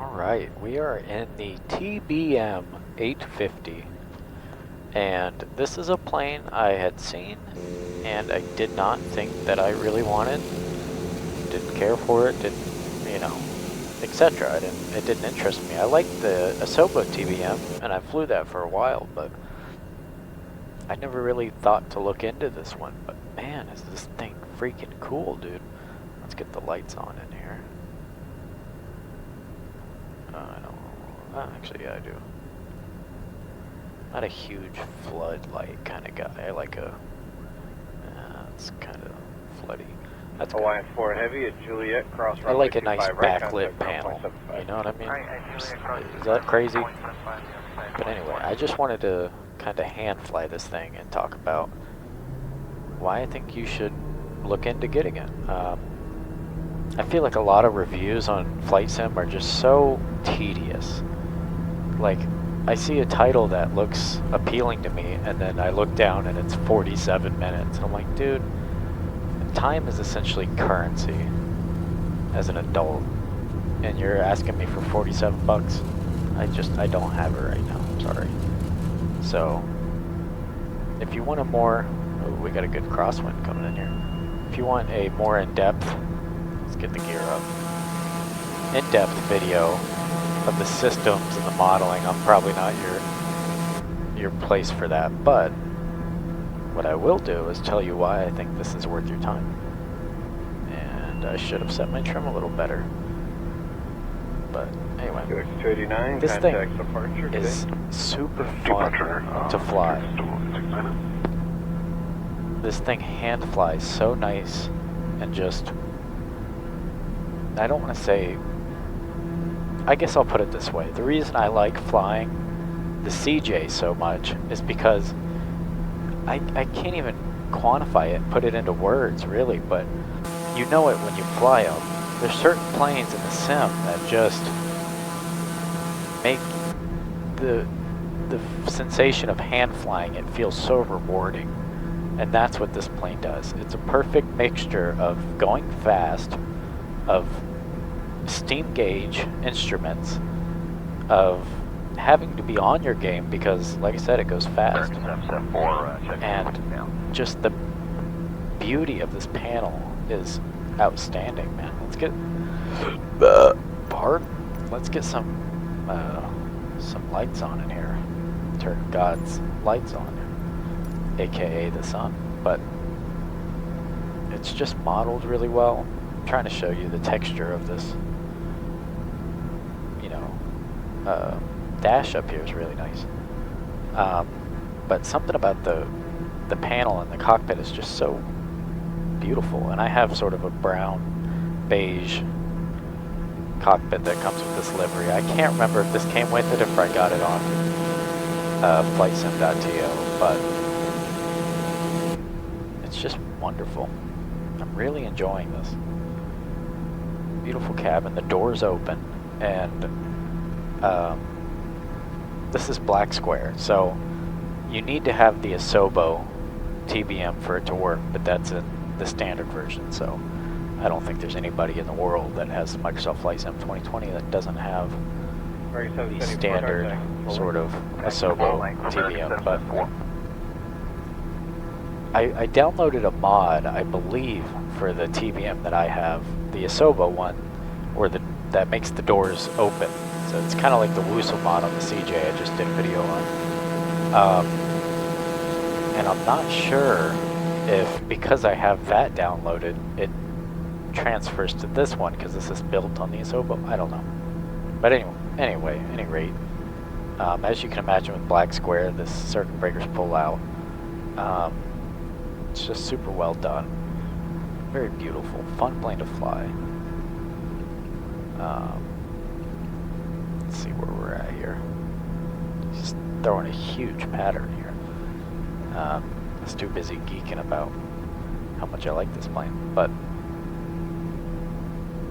Alright, we are in the TBM 850, and this is a plane I had seen and I did not think that I really wanted, didn't care for it, didn't, you know, etc. It didn't interest me. I liked the Asobo TBM and I flew that for a while, but I never really thought to look into this one. But man, is this thing freaking cool, dude. Let's get the lights on in here. I don't. Actually, yeah, I do. Not a huge floodlight kind of guy. I like a. It's kind of floody. That's Hawaiian 4 Heavy at Juliet, cross I like a nice backlit panel. You know what I mean? Is that crazy? But anyway, I just wanted to kind of hand fly this thing and talk about why I think you should look into getting it. I feel like a lot of reviews on Flight Sim are just so tedious. Like, I see a title that looks appealing to me, and then I look down and it's 47 minutes. And I'm like, dude, time is essentially currency as an adult. And you're asking me for 47 bucks? I don't have it right now, I'm sorry. So, if you want a more, oh, we got a good crosswind coming in here. If you want a more in-depth, let's get the gear up, in-depth video of the systems and the modeling, I'm probably not your place for that, but what I will do is tell you why I think this is worth your time. And I should have set my trim a little better. But anyway, this thing is super fun to fly. This thing hand flies so nice and just, I don't want to say, I guess I'll put it this way. The reason I like flying the CJ so much is because I can't even quantify it, put it into words really, but you know it when you fly them. There's certain planes in the sim that just make the sensation of hand flying it feel so rewarding. And that's what this plane does. It's a perfect mixture of going fast, of steam gauge instruments, of having to be on your game because, like I said, it goes fast. And just the beauty of this panel is outstanding, man. Let's get let's get some lights on in here. Turn God's lights on, aka the sun. But it's just modeled really well. I'm trying to show you the texture of this, you know, dash up here is really nice. But something about the panel in the cockpit is just so beautiful. And I have sort of a brown beige cockpit that comes with this livery. I can't remember if this came with it, if I got it on flightsim.to, but it's just wonderful. I'm really enjoying this. Beautiful cabin, the doors open, and this is Blacksquare, so you need to have the Asobo TBM for it to work, but that's in the standard version, so I don't think there's anybody in the world that has Microsoft Flight Sim 2020 that doesn't have the standard sort of Asobo TBM. But I downloaded a mod, I believe, for the TBM that I have, the Asobo one, where that makes the doors open. So it's kind of like the Woosel mod on the CJ I just did a video on. And I'm not sure if, because I have that downloaded, it transfers to this one because this is built on the Asobo. I don't know. But anyway, at any rate, as you can imagine with Blacksquare, this circuit breakers pull out. It's just super well done. Very beautiful. Fun plane to fly. Let's see where we're at here. Just throwing a huge pattern here. I was too busy geeking about how much I like this plane, but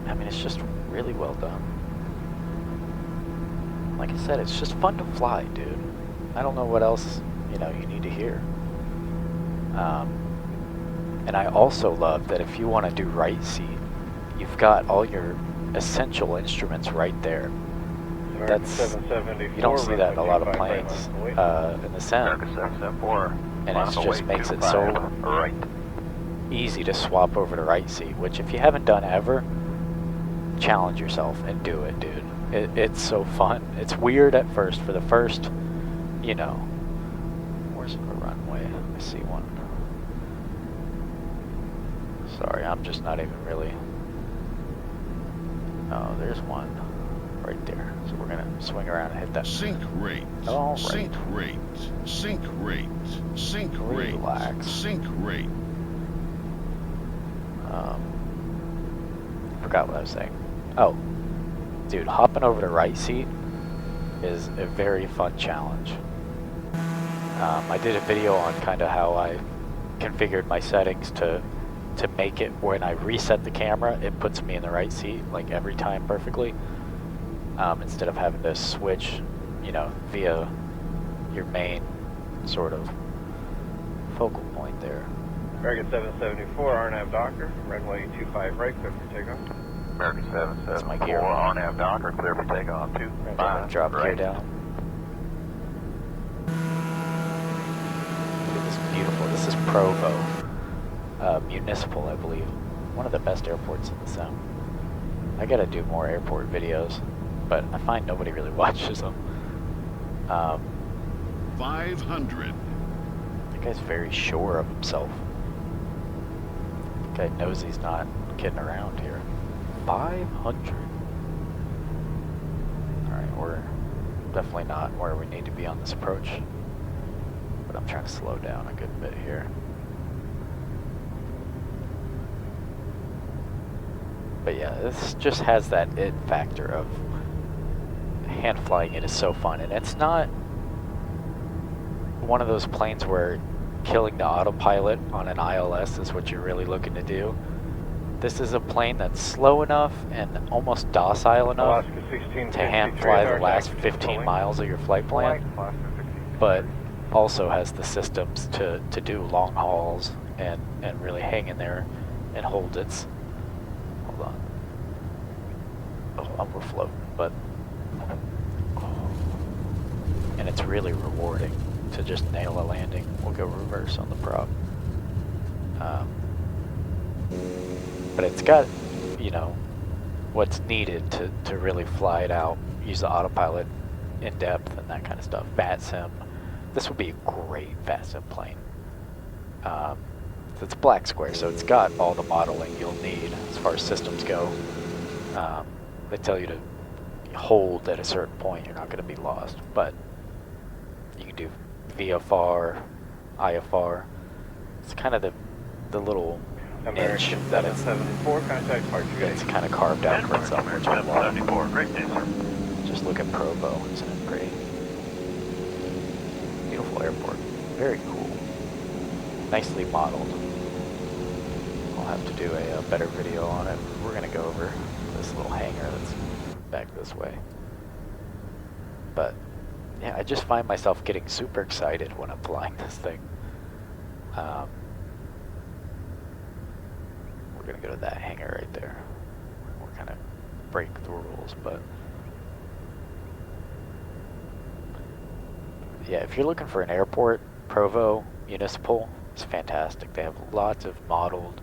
I mean, it's just really well done. Like I said, it's just fun to fly, dude. I don't know what else, you know, you need to hear. And I also love that if you want to do right seat, you've got all your essential instruments right there. that's, you don't see that in a lot of planes in the sim, and it just makes it so easy to swap over to right seat, which if you haven't done ever, challenge yourself and do it, dude. It's so fun. It's weird at first for the first, you know, where's the runway? I see one. Sorry, I'm just not even really, oh, there's one right there. So we're gonna swing around and hit that. Sink rate. All right. Sink rate. Sink rate. Sink rate. Relax. Sink rate. Forgot what I was saying. Oh, dude, hopping over to right seat is a very fun challenge. I did a video on kind of how I configured my settings to make it when I reset the camera, it puts me in the right seat like every time perfectly, instead of having to switch, you know, via your main sort of focal point there. American 774, RNAV Docker, runway 25 right, clear for takeoff. American That's my 774, gear. RNAV Docker, clear for takeoff, I'm gonna 25 drop gear right. down. Look at this beautiful, this is Provo, municipal, I believe. One of the best airports in the sim. I gotta do more airport videos, but I find nobody really watches them. 500. That guy's very sure of himself. That guy knows he's not kidding around here. 500. Alright, we're definitely not where we need to be on this approach. But I'm trying to slow down a good bit here. But yeah, this just has that it factor of hand flying it is so fun. And it's not one of those planes where killing the autopilot on an ILS is what you're really looking to do. This is a plane that's slow enough and almost docile enough to hand fly the last 15 miles of your flight plan, but also has the systems to do long hauls and really hang in there and hold its, hold on, oh, we're floating, but, and it's really rewarding to just nail a landing. We'll go reverse on the prop. But it's got, you know, what's needed to really fly it out, use the autopilot in depth and that kind of stuff. Bat sim. This would be a great bat sim plane. It's Blacksquare, so it's got all the modeling you'll need as far as systems go. They tell you to hold at a certain point, you're not going to be lost. But you can do VFR, IFR. It's kind of the little niche that it's, 774, contact departure gate. it's kind of carved out for itself, which I love. 774, great day, sir. Just look at Provo, isn't it pretty? Beautiful airport, very cool, nicely modeled. I'll have to do a better video on it. We're gonna go over this little hangar that's back this way. But yeah, I just find myself getting super excited when I'm flying this thing. We're gonna go to that hangar right there. We're kind of break the rules, but yeah, if you're looking for an airport, Provo Municipal is fantastic. They have lots of modeled,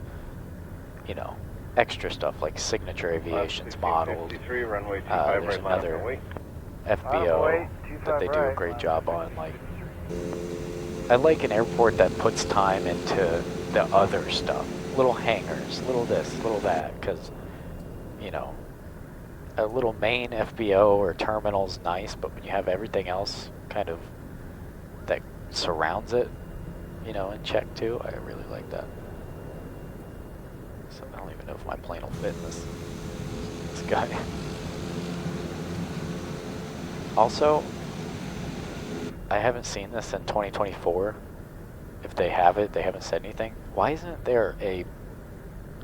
you know, extra stuff like Signature Aviation's modeled. Runway 25 There's right, another runway. FBO that they do a great job on. Like, I like an airport that puts time into the other stuff. Little hangars, little this, little that, because, you know, a little main FBO or terminal's nice, but when you have everything else kind of that surrounds it, you know, in check too, I really like that. So I don't even know if my plane will fit in this guy. Also, I haven't seen this in 2024. If they have it, they haven't said anything. Why isn't there a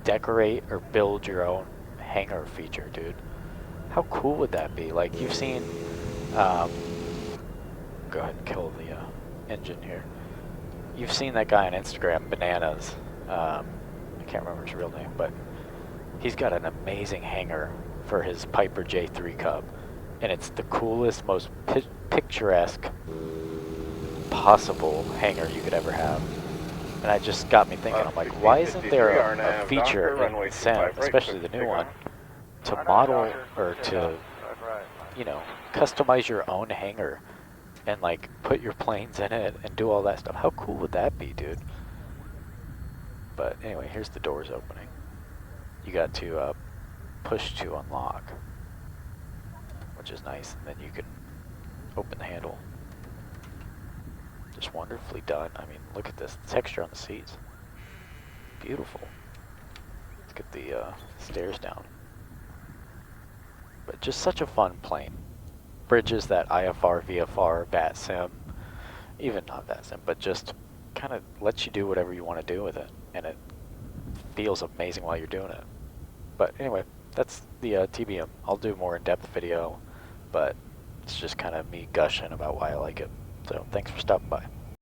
decorate or build your own hangar feature, dude? How cool would that be? Like, you've seen, go ahead and kill the engine here. You've seen that guy on Instagram, Bananas. I can't remember his real name, but he's got an amazing hangar for his Piper J3 Cub. and it's the coolest, most picturesque possible hangar you could ever have. And that just got me thinking, I'm like, why isn't there a feature in Sim, especially the new one, to model or to, you know, customize your own hangar and like put your planes in it and do all that stuff? How cool would that be, dude? But anyway, here's the doors opening. You got to push to unlock, which is nice, and then you can open the handle. Just wonderfully done. I mean, look at this texture on the seats. Beautiful. Let's get the stairs down. But just such a fun plane. Bridges that IFR, VFR, VAT sim, even not VAT sim, but just kind of lets you do whatever you want to do with it, and it feels amazing while you're doing it. But anyway, that's the TBM. I'll do a more in-depth video, but it's just kind of me gushing about why I like it. So thanks for stopping by.